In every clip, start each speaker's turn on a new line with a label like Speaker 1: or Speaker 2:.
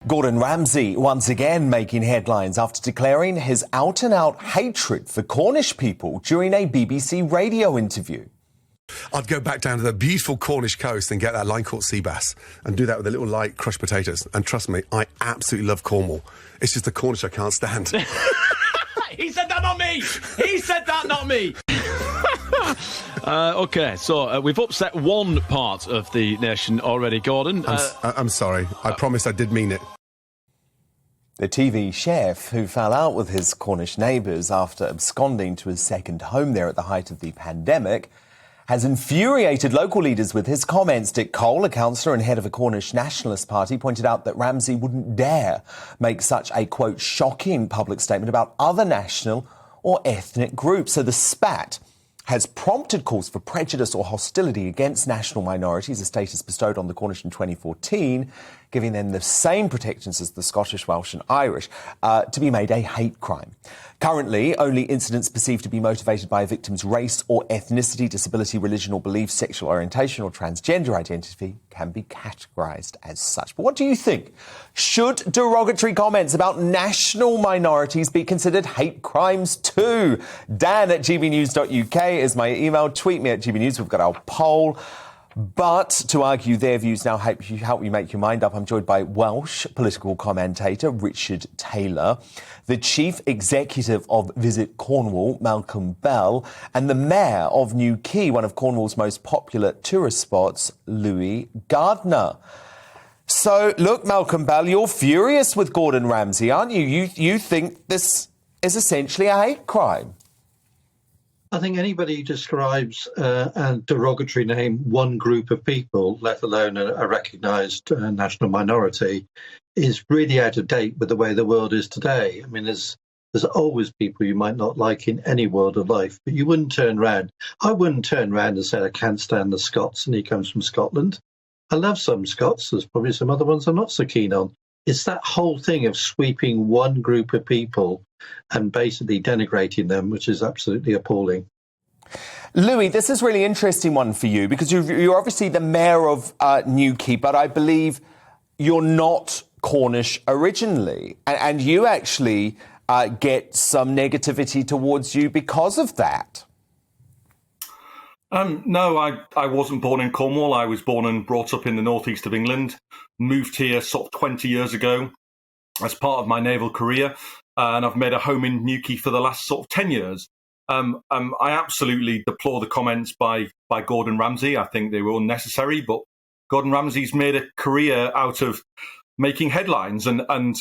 Speaker 1: Gordon Ramsay once again making headlines after declaring his out-and-out hatred for Cornish people during a BBC radio interview.
Speaker 2: I'd go back down to the beautiful Cornish coast and get that line caught sea bass and do that with a little light crushed potatoes. And trust me, I absolutely love Cornwall. It's just the Cornish I can't stand.
Speaker 3: He said that, not me! He said that, not me!
Speaker 4: OK, so we've upset one part of the nation already, Gordon.
Speaker 2: I'm sorry. I promise I did mean it.
Speaker 1: The TV chef, who fell out with his Cornish neighbours after absconding to his second home there at the height of the pandemic, has infuriated local leaders with his comments. Dick Cole, a councillor and head of a Cornish nationalist party, pointed out that Ramsay wouldn't dare make such a, quote, shocking public statement about other national or ethnic groups. So the spat has prompted calls for prejudice or hostility against national minorities, a status bestowed on the Cornish in 2014, giving them the same protections as the Scottish, Welsh and Irish, to be made a hate crime. Currently, only incidents perceived to be motivated by a victim's race or ethnicity, disability, religion or belief, sexual orientation or transgender identity can be categorised as such. But what do you think? Should derogatory comments about national minorities be considered hate crimes too? Dan at GBnews.uk is my email. Tweet me at GBnews. We've got our poll. But to argue their views now help you make your mind up, I'm joined by Welsh political commentator Richard Taylor, the chief executive of Visit Cornwall, Malcolm Bell, and the mayor of New Quay, one of Cornwall's most popular tourist spots, Louis Gardner. So, look, Malcolm Bell, you're furious with Gordon Ramsay, aren't you? You think this is essentially a hate crime.
Speaker 5: I think anybody who describes a derogatory name one group of people, let alone a recognised national minority, is really out of date with the way the world is today. I mean, there's always people you might not like in any world of life, but you wouldn't turn round. I wouldn't turn round and say, I can't stand the Scots and he comes from Scotland. I love some Scots. There's probably some other ones I'm not so keen on. It's that whole thing of sweeping one group of people and basically denigrating them, which is absolutely appalling.
Speaker 1: Louis, this is a really interesting one for you because you're obviously the mayor of New Quay, but I believe you're not Cornish originally, and you actually get some negativity towards you because of that.
Speaker 6: No, I wasn't born in Cornwall. I was born and brought up in the northeast of England, moved here sort of 20 years ago as part of my naval career, and I've made a home in New Quay for the last sort of 10 years. I absolutely deplore the comments by Gordon Ramsay. I think they were unnecessary, but Gordon Ramsay's made a career out of making headlines, and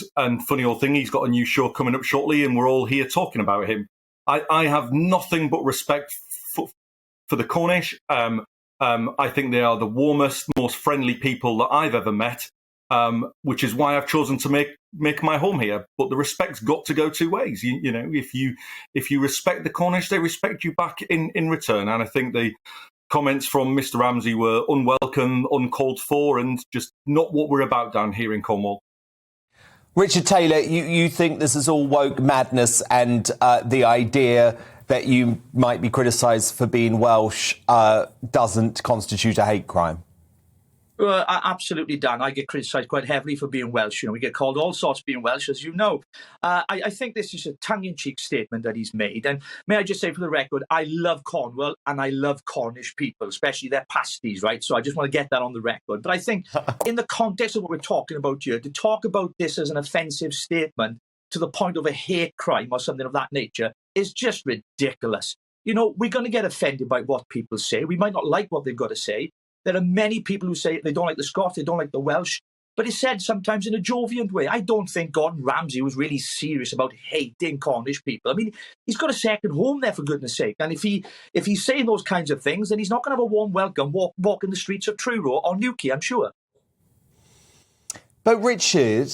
Speaker 6: funny old thing, he's got a new show coming up shortly, and we're all here talking about him. I have nothing but respect for the Cornish. I think they are the warmest, most friendly people that I've ever met, which is why I've chosen to make my home here. But the respect's got to go two ways. You know, if you respect the Cornish, they respect you back in return. And I think the comments from Mr. Ramsay were unwelcome, uncalled for, and just not what we're about down here in Cornwall.
Speaker 1: Richard Taylor, you think this is all woke madness, and the idea that you might be criticised for being Welsh doesn't constitute a hate crime?
Speaker 3: Absolutely, Dan. I get criticised quite heavily for being Welsh. You know, we get called all sorts being Welsh, as you know. I think this is a tongue-in-cheek statement that he's made. And may I just say for the record, I love Cornwall and I love Cornish people, especially their pasties, right? So I just want to get that on the record. But I think in the context of what we're talking about here, to talk about this as an offensive statement to the point of a hate crime or something of that nature is just ridiculous. You know, we're going to get offended by what people say. We might not like what they've got to say. There are many people who say they don't like the Scots, they don't like the Welsh, but it's said sometimes in a jovial way. I don't think Gordon Ramsay was really serious about hating Cornish people. I mean, he's got a second home there, for goodness sake. And if he's saying those kinds of things, then he's not going to have a warm welcome walking the streets of Truro or New Quay, I'm sure.
Speaker 1: But Richard,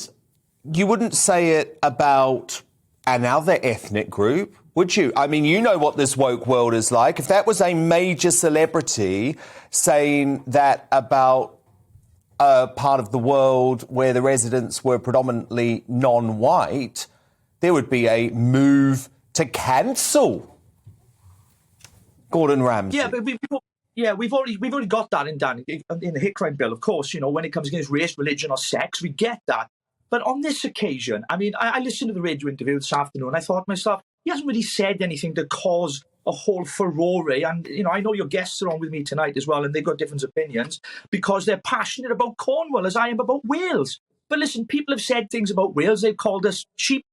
Speaker 1: you wouldn't say it about another ethnic group, would you? I mean, you know what this woke world is like. If that was a major celebrity saying that about a part of the world where the residents were predominantly non-white, there would be a move to cancel Gordon Ramsay.
Speaker 3: Yeah, but we've already got that in the hate crime bill. Of course, you know, when it comes against race, religion, or sex, we get that. But on this occasion, I mean, I listened to the radio interview this afternoon, and I thought to myself, he hasn't really said anything to cause a whole furore. And, I know your guests are on with me tonight as well, and they've got different opinions because they're passionate about Cornwall as I am about Wales. But listen, people have said things about Wales. They've called us cheap,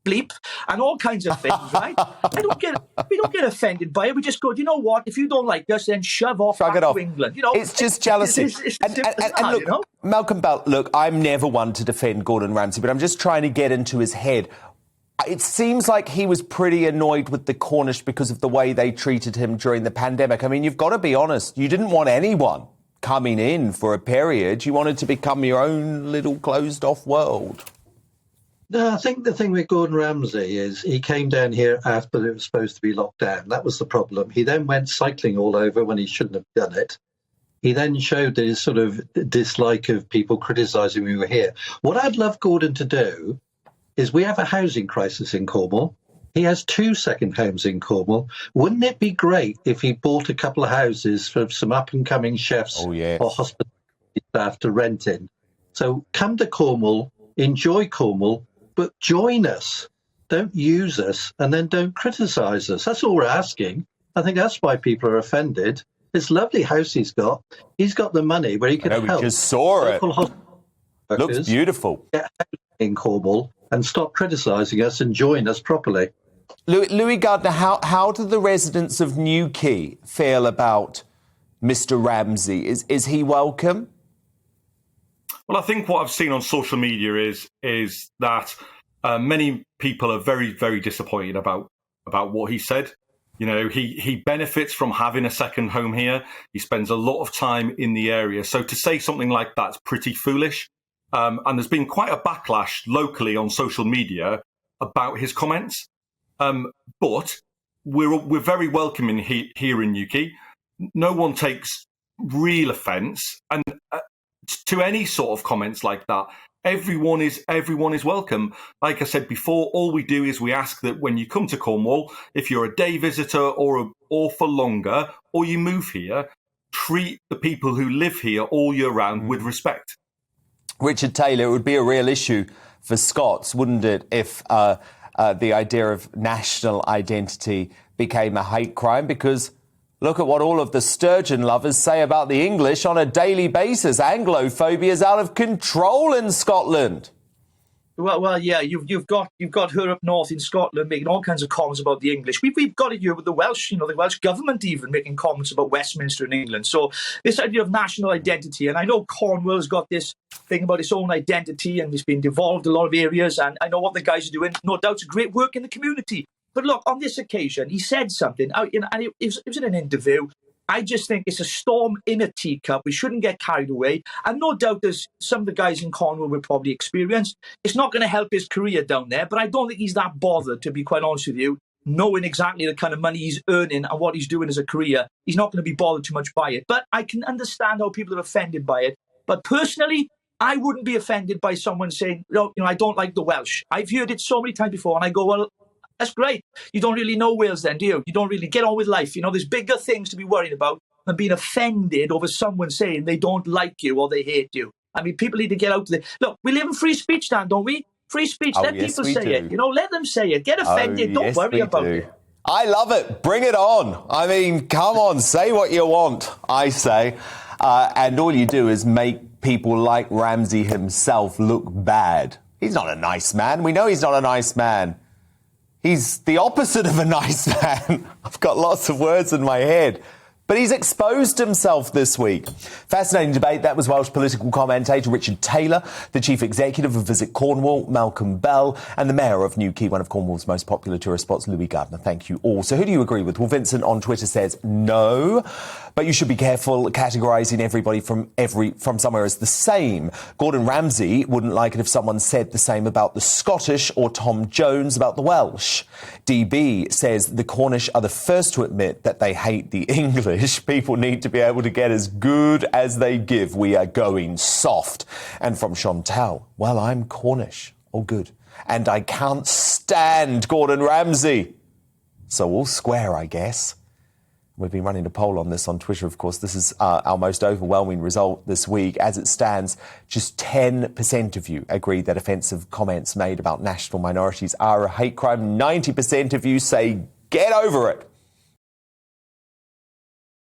Speaker 3: bleep, and all kinds of things, right? We don't get offended by it. We just go, you know what? If you don't like us, then shove off back to England.
Speaker 1: It's just jealousy. And look, Malcolm Bell, look, I'm never one to defend Gordon Ramsay, but I'm just trying to get into his head. It seems like he was pretty annoyed with the Cornish because of the way they treated him during the pandemic. I mean, you've got to be honest. You didn't want anyone coming in for a period. You wanted to become your own little closed-off world.
Speaker 5: No, I think the thing with Gordon Ramsay is he came down here after it was supposed to be locked down. That was the problem. He then went cycling all over when he shouldn't have done it. He then showed his sort of dislike of people criticising we were here. What I'd love Gordon to do is we have a housing crisis in Cornwall. He has 2 second homes in Cornwall. Wouldn't it be great if he bought a couple of houses for some up-and-coming chefs or hospitality staff to rent in? So come to Cornwall, enjoy Cornwall, but join us. Don't use us and then don't criticise us. That's all we're asking. I think that's why people are offended. This lovely house he's got. He's got the money where he can help.
Speaker 1: We just saw it. Looks beautiful.
Speaker 5: Get in Cornwall and stop criticising us and join us properly.
Speaker 1: Louis Gardner, how do the residents of Newquay feel about Mr. Ramsay? Is he welcome?
Speaker 6: Well, I think what I've seen on social media is that many people are very, very disappointed about what he said. He benefits from having a second home here. He spends a lot of time in the area. So to say something like that's pretty foolish. And there's been quite a backlash locally on social media about his comments. But we're very welcoming here in Newquay. No one takes real offence, and to any sort of comments like that, everyone is welcome. Like I said before, all we do is we ask that when you come to Cornwall, if you're a day visitor or for longer, or you move here, treat the people who live here all year round with respect.
Speaker 1: Richard Taylor, it would be a real issue for Scots, wouldn't it, if the idea of national identity became a hate crime? Because look at what all of the Sturgeon lovers say about the English on a daily basis. Anglophobia is out of control in Scotland.
Speaker 3: Well, yeah, you've got her up north in Scotland making all kinds of comments about the English. We've got it here with the Welsh, the Welsh government even making comments about Westminster in England. So this idea of national identity, and I know Cornwall's got this thing about its own identity and it's been devolved a lot of areas, and I know what the guys are doing. No doubt, it's great work in the community. But look, on this occasion, he said something, and it was in an interview. I just think it's a storm in a teacup. We shouldn't get carried away. And no doubt there's some of the guys in Cornwall will probably experience. It's not going to help his career down there, but I don't think he's that bothered, to be quite honest with you, knowing exactly the kind of money he's earning and what he's doing as a career. He's not going to be bothered too much by it. But I can understand how people are offended by it. But personally, I wouldn't be offended by someone saying, I don't like the Welsh. I've heard it so many times before, and I go, well, that's great. You don't really know Wales then, do you? You don't really get on with life. There's bigger things to be worried about than being offended over someone saying they don't like you or they hate you. I mean, people need to get out there. Look, we live in free speech, Dan, don't we? Free speech. Let people say it. Let them say it. Get offended. Don't worry about it.
Speaker 1: I love it. Bring it on. I mean, come on. Say what you want, I say. And all you do is make people like Ramsay himself look bad. He's not a nice man. We know he's not a nice man. He's the opposite of a nice man. I've got lots of words in my head. But he's exposed himself this week. Fascinating debate. That was Welsh political commentator Richard Taylor, the chief executive of Visit Cornwall, Malcolm Bell, and the mayor of Newquay, one of Cornwall's most popular tourist spots, Louis Gardner. Thank you all. So who do you agree with? Well, Vincent on Twitter says no, but you should be careful categorising everybody from somewhere as the same. Gordon Ramsay wouldn't like it if someone said the same about the Scottish or Tom Jones about the Welsh. DB says the Cornish are the first to admit that they hate the English. People need to be able to get as good as they give. We are going soft. And from Chantal, well, I'm Cornish. Oh, good. And I can't stand Gordon Ramsay. So all square, I guess. We've been running a poll on this on Twitter, of course. This is our most overwhelming result this week. As it stands, just 10% of you agree that offensive comments made about national minorities are a hate crime. 90% of you say get over it.